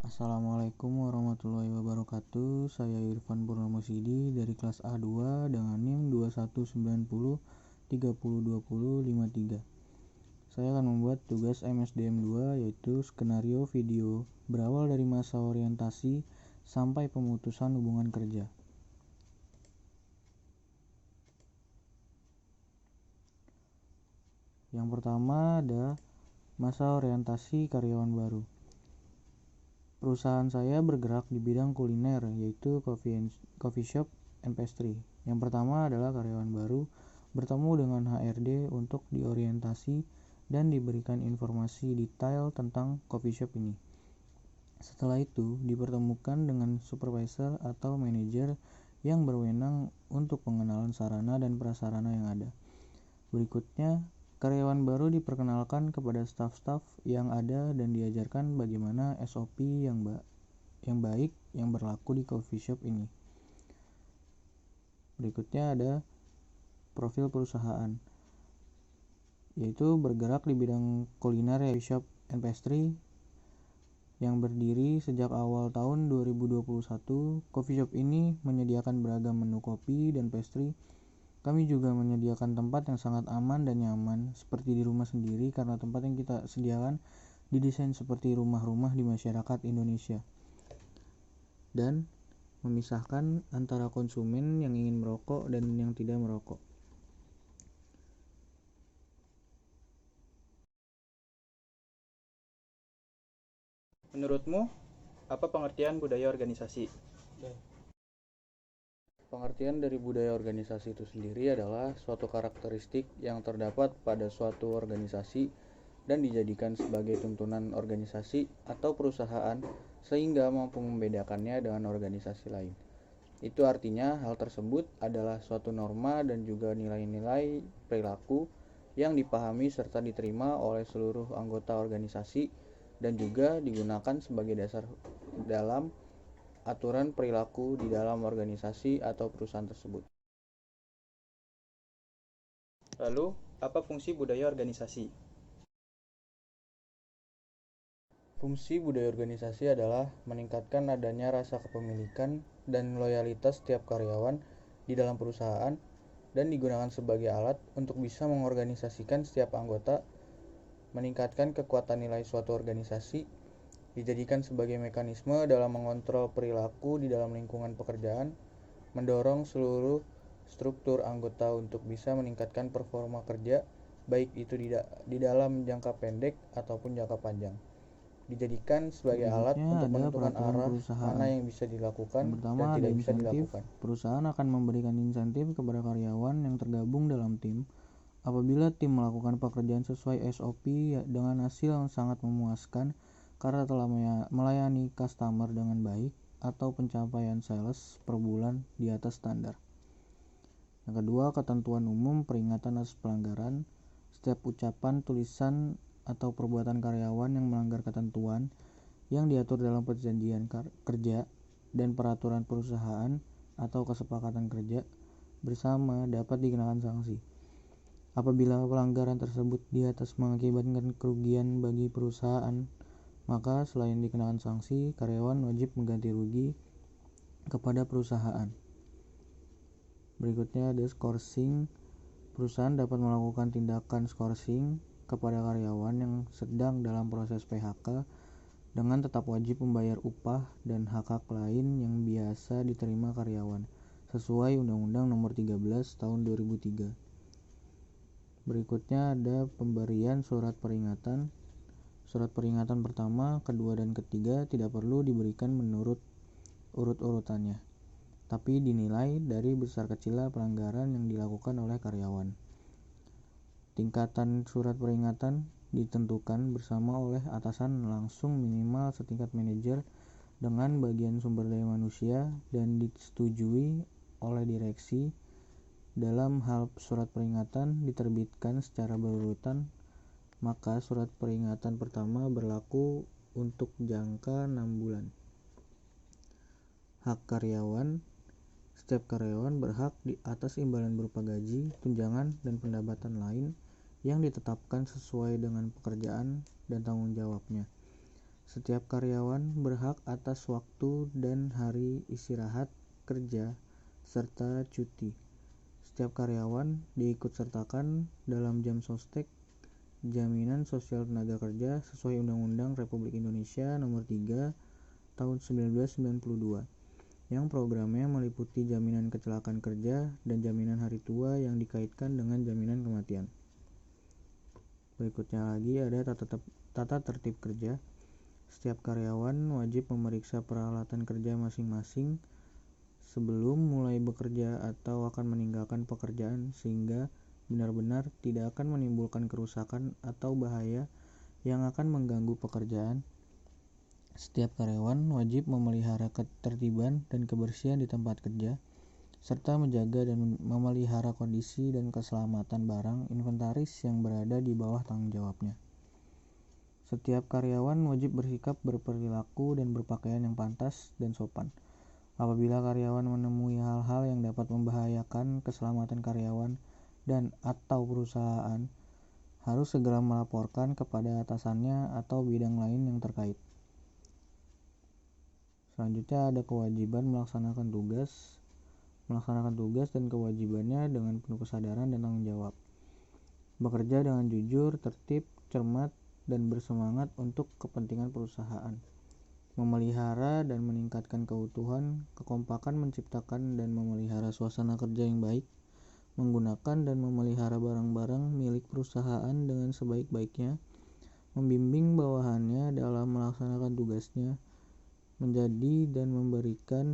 Assalamualaikum warahmatullahi wabarakatuh. Saya Irfan Purnomo Sidi dari kelas A2 dengan NIM 2190302053. Saya akan membuat tugas MSDM2 yaitu skenario video berawal dari masa orientasi sampai pemutusan hubungan kerja. Yang pertama ada masa orientasi karyawan baru. Perusahaan saya bergerak di bidang kuliner, yaitu coffee shop and pastry. Yang pertama adalah karyawan baru bertemu dengan HRD untuk diorientasi dan diberikan informasi detail tentang coffee shop ini. Setelah itu, dipertemukan dengan supervisor atau manajer yang berwenang untuk pengenalan sarana dan prasarana yang ada. Berikutnya, karyawan baru diperkenalkan kepada staf-staf yang ada dan diajarkan bagaimana SOP yang baik yang berlaku di coffee shop ini. Berikutnya ada profil perusahaan, yaitu bergerak di bidang kuliner coffee shop and pastry yang berdiri sejak awal tahun 2021. Coffee shop ini menyediakan beragam menu kopi dan pastry. Kami juga menyediakan tempat yang sangat aman dan nyaman, seperti di rumah sendiri, karena tempat yang kita sediakan didesain seperti rumah-rumah di masyarakat Indonesia dan memisahkan antara konsumen yang ingin merokok dan yang tidak merokok. Menurutmu, apa pengertian budaya organisasi? Pengertian dari budaya organisasi itu sendiri adalah suatu karakteristik yang terdapat pada suatu organisasi dan dijadikan sebagai tuntunan organisasi atau perusahaan sehingga mampu membedakannya dengan organisasi lain. Itu artinya hal tersebut adalah suatu norma dan juga nilai-nilai perilaku yang dipahami serta diterima oleh seluruh anggota organisasi dan juga digunakan sebagai dasar dalam aturan perilaku di dalam organisasi atau perusahaan tersebut. Lalu, apa fungsi budaya organisasi? Fungsi budaya organisasi adalah meningkatkan adanya rasa kepemilikan dan loyalitas setiap karyawan di dalam perusahaan dan digunakan sebagai alat untuk bisa mengorganisasikan setiap anggota, meningkatkan kekuatan nilai suatu organisasi, dijadikan sebagai mekanisme dalam mengontrol perilaku di dalam lingkungan pekerjaan, mendorong seluruh struktur anggota untuk bisa meningkatkan performa kerja, baik itu di dalam jangka pendek ataupun jangka panjang. Dijadikan sebagai alat untuk menentukan arah mana yang bisa dilakukan dan tidak bisa dilakukan. Perusahaan akan memberikan insentif kepada karyawan yang tergabung dalam tim apabila tim melakukan pekerjaan sesuai SOP dengan hasil yang sangat memuaskan karena telah melayani customer dengan baik atau pencapaian sales per bulan di atas standar. Yang kedua, ketentuan umum peringatan atas pelanggaran. Setiap ucapan, tulisan, atau perbuatan karyawan yang melanggar ketentuan yang diatur dalam perjanjian kerja dan peraturan perusahaan atau kesepakatan kerja bersama dapat dikenakan sanksi. Apabila pelanggaran tersebut di atas mengakibatkan kerugian bagi perusahaan, maka selain dikenakan sanksi, karyawan wajib mengganti rugi kepada perusahaan. Berikutnya ada scourging. Perusahaan dapat melakukan tindakan scourging kepada karyawan yang sedang dalam proses PHK dengan tetap wajib membayar upah dan hak-hak lain yang biasa diterima karyawan sesuai Undang-Undang Nomor 13 Tahun 2003. Berikutnya ada pemberian surat peringatan. Surat peringatan pertama, kedua, dan ketiga tidak perlu diberikan menurut urut-urutannya, tapi dinilai dari besar kecilnya pelanggaran yang dilakukan oleh karyawan. Tingkatan surat peringatan ditentukan bersama oleh atasan langsung minimal setingkat manajer dengan bagian sumber daya manusia dan disetujui oleh direksi. Dalam hal surat peringatan diterbitkan secara berurutan, maka surat peringatan pertama berlaku untuk jangka 6 bulan. Hak karyawan. Setiap karyawan berhak atas imbalan berupa gaji, tunjangan, dan pendapatan lain yang ditetapkan sesuai dengan pekerjaan dan tanggung jawabnya. Setiap karyawan berhak atas waktu dan hari istirahat kerja serta cuti. Setiap karyawan diikutsertakan dalam jam sostek Jaminan Sosial Tenaga Kerja sesuai Undang-Undang Republik Indonesia Nomor 3 Tahun 1992 yang programnya meliputi jaminan kecelakaan kerja dan jaminan hari tua yang dikaitkan dengan jaminan kematian. Berikutnya lagi ada tata tertib kerja. Setiap karyawan wajib memeriksa peralatan kerja masing-masing sebelum mulai bekerja atau akan meninggalkan pekerjaan sehingga benar-benar tidak akan menimbulkan kerusakan atau bahaya yang akan mengganggu pekerjaan. Setiap karyawan wajib memelihara ketertiban dan kebersihan di tempat kerja serta menjaga dan memelihara kondisi dan keselamatan barang inventaris yang berada di bawah tanggung jawabnya. Setiap karyawan wajib bersikap, berperilaku, dan berpakaian yang pantas dan sopan. Apabila karyawan menemui hal-hal yang dapat membahayakan keselamatan karyawan dan atau perusahaan, harus segera melaporkan kepada atasannya atau bidang lain yang terkait. Selanjutnya ada kewajiban melaksanakan tugas dan kewajibannya dengan penuh kesadaran dan tanggung jawab. Bekerja dengan jujur, tertib, cermat, dan bersemangat untuk kepentingan perusahaan. Memelihara dan meningkatkan keutuhan, kekompakan menciptakan dan memelihara suasana kerja yang baik, menggunakan dan memelihara barang-barang milik perusahaan dengan sebaik-baiknya, membimbing bawahannya dalam melaksanakan tugasnya, menjadi dan memberikan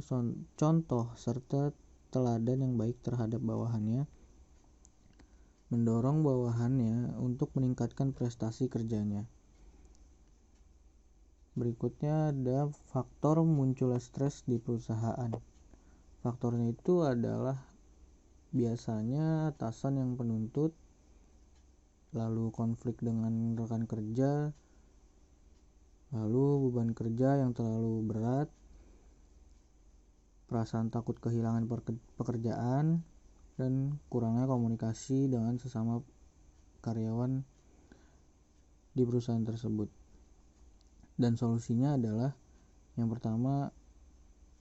contoh serta teladan yang baik terhadap bawahannya, mendorong bawahannya untuk meningkatkan prestasi kerjanya. Berikutnya ada faktor munculnya stres di perusahaan. Faktornya itu adalah biasanya atasan yang penuntut, lalu konflik dengan rekan kerja, lalu beban kerja yang terlalu berat, perasaan takut kehilangan pekerjaan, dan kurangnya komunikasi dengan sesama karyawan di perusahaan tersebut. Dan solusinya adalah yang pertama,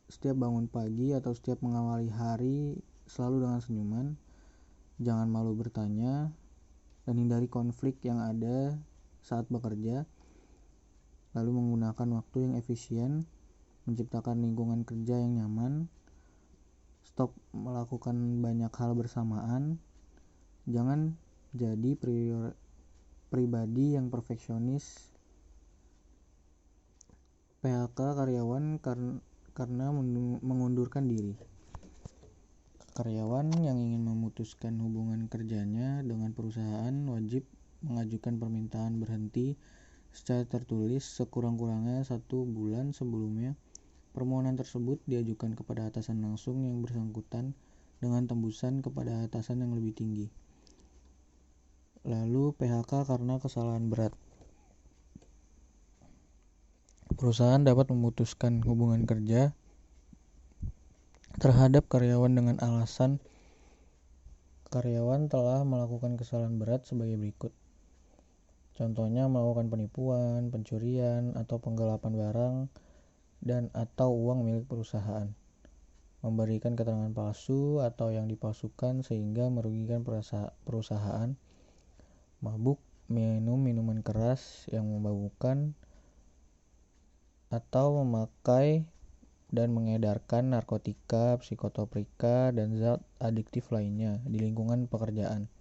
setiap bangun pagi atau setiap mengawali hari selalu dengan senyuman, jangan malu bertanya, dan hindari konflik yang ada saat bekerja, lalu menggunakan waktu yang efisien, menciptakan lingkungan kerja yang nyaman, stop melakukan banyak hal bersamaan, jangan jadi pribadi yang perfeksionis, PHK karyawan karena mengundurkan diri. Karyawan yang ingin memutuskan hubungan kerjanya dengan perusahaan wajib mengajukan permintaan berhenti secara tertulis sekurang-kurangnya 1 bulan sebelumnya. Permohonan tersebut diajukan kepada atasan langsung yang bersangkutan dengan tembusan kepada atasan yang lebih tinggi. Lalu PHK karena kesalahan berat. Perusahaan dapat memutuskan hubungan kerja terhadap karyawan dengan alasan karyawan telah melakukan kesalahan berat sebagai berikut. Contohnya melakukan penipuan, pencurian, atau penggelapan barang dan atau uang milik perusahaan, memberikan keterangan palsu atau yang dipalsukan sehingga merugikan perusahaan, mabuk, minum minuman keras yang memabukkan, atau memakai dan mengedarkan narkotika, psikotropika, dan zat adiktif lainnya di lingkungan pekerjaan,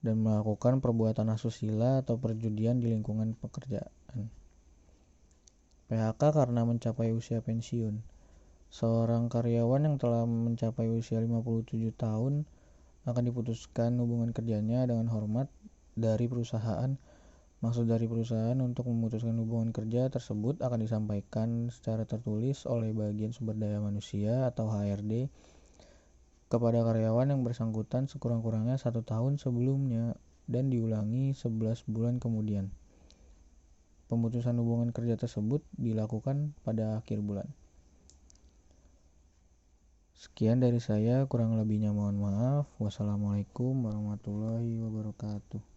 dan melakukan perbuatan asusila atau perjudian di lingkungan pekerjaan. PHK karena mencapai usia pensiun. Seorang karyawan yang telah mencapai usia 57 tahun akan diputuskan hubungan kerjanya dengan hormat dari perusahaan. Maksud dari perusahaan untuk memutuskan hubungan kerja tersebut akan disampaikan secara tertulis oleh bagian sumber daya manusia atau HRD kepada karyawan yang bersangkutan sekurang-kurangnya 1 tahun sebelumnya dan diulangi 11 bulan kemudian. Pemutusan hubungan kerja tersebut dilakukan pada akhir bulan. Sekian dari saya, kurang lebihnya mohon maaf. Wassalamualaikum warahmatullahi wabarakatuh.